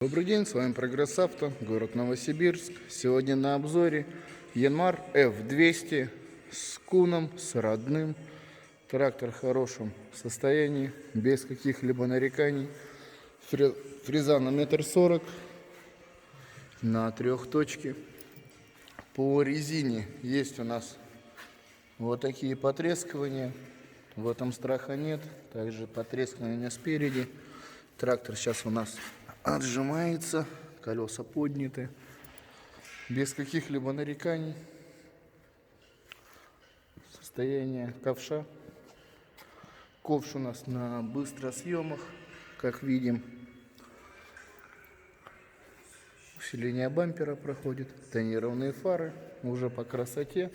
Добрый день, с вами Прогресс Авто, город Новосибирск. Сегодня на обзоре Янмар F200 с куном, с родным. Трактор в хорошем состоянии, без каких-либо нареканий. Фреза на 1,40 м на 3 точке. По резине есть у нас вот такие потрескивания. В этом страха нет. Также потрескивания спереди. Трактор сейчас у нас отжимается, колеса подняты, без каких-либо нареканий. Состояние ковша. Ковш у нас на быстросъемах, как видим. Усиление бампера проходит, тонированные фары, уже по красоте.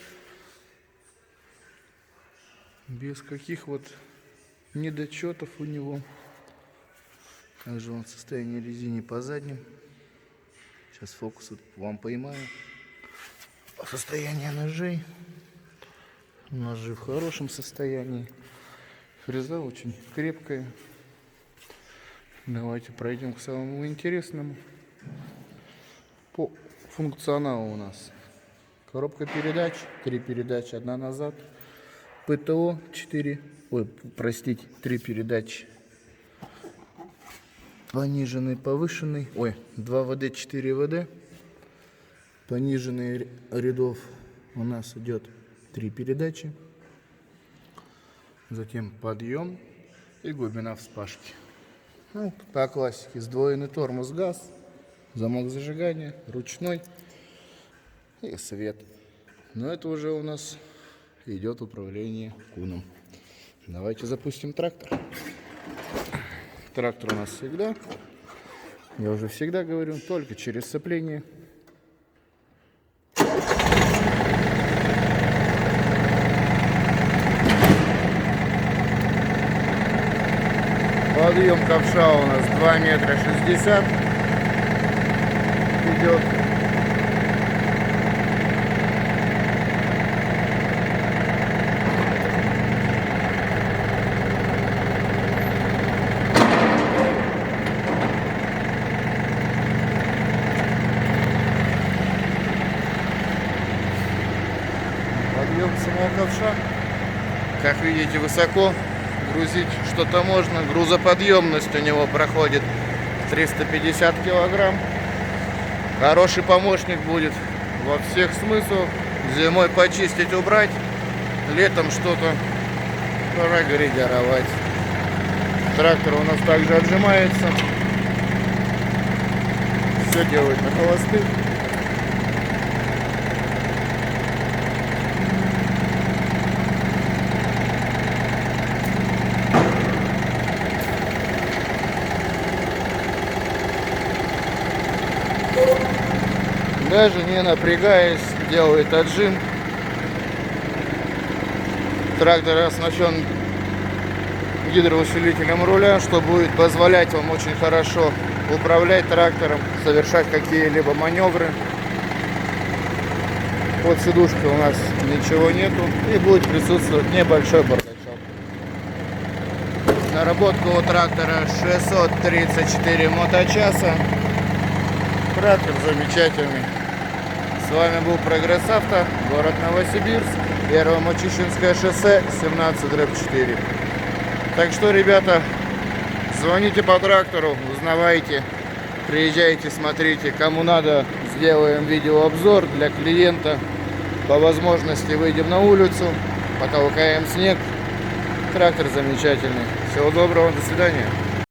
Без каких вот недочетов у него. Также он в состоянии резины по задним. Сейчас фокус вам поймаю. Состояние ножей. Ножи в хорошем состоянии. Фреза очень крепкая. Давайте пройдем к самому интересному. По функционалу у нас коробка передач, 3 передачи, 1 назад. ПТО 3 передачи. Пониженный, повышенный, 2 ВД, 4 ВД. Пониженный рядов у нас идет 3 передачи. Затем подъем и глубина вспашки. По классике сдвоенный тормоз, газ, замок зажигания, ручной и свет. Но это уже у нас идет управление куном. Давайте запустим трактор. Трактор у нас всегда, я уже всегда говорю, только через сцепление. Подъем ковша у нас 2,60 метра идет. Подъем самого ковша, как видите, высоко, грузить что-то можно. Грузоподъемность у него проходит 350 килограмм. Хороший помощник будет во всех смыслах. Зимой почистить, убрать, летом что-то прогрейдеровать. Трактор у нас также отжимается. Все делает на холостых. Даже не напрягаясь, делает отжим. Трактор оснащен гидроусилителем руля, что будет позволять вам очень хорошо управлять трактором, совершать какие-либо маневры. Под сидушкой у нас ничего нету и будет присутствовать небольшой бардачок. Наработка у трактора 634 моточаса. Трактор замечательный. С вами был Прогресс Авто, город Новосибирск, Первомочищенское шоссе, 17/4. Так что, ребята, звоните по трактору, узнавайте, приезжайте, смотрите. Кому надо, сделаем видеообзор для клиента. По возможности выйдем на улицу, потолкаем снег. Трактор замечательный. Всего доброго, до свидания.